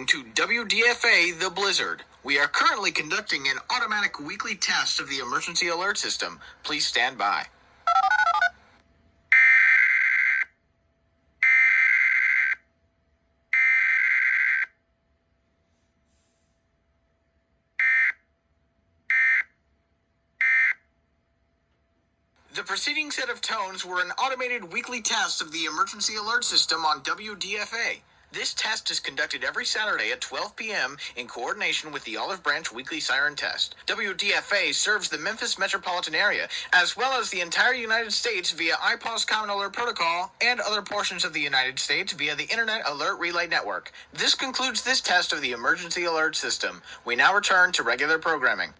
listening to WDFA The Blizzard. We are currently conducting an automatic weekly test of the emergency alert system. Please stand by. The preceding set of tones were an automated weekly test of the emergency alert system on WDFA. This test is conducted every Saturday at 12 p.m. in coordination with the Olive Branch Weekly Siren Test. WDFA serves the Memphis metropolitan area, as well as the entire United States via IPAWS Common Alert Protocol and other portions of the United States via the Internet Alert Relay Network. This concludes this test of the emergency alert system. We now return to regular programming.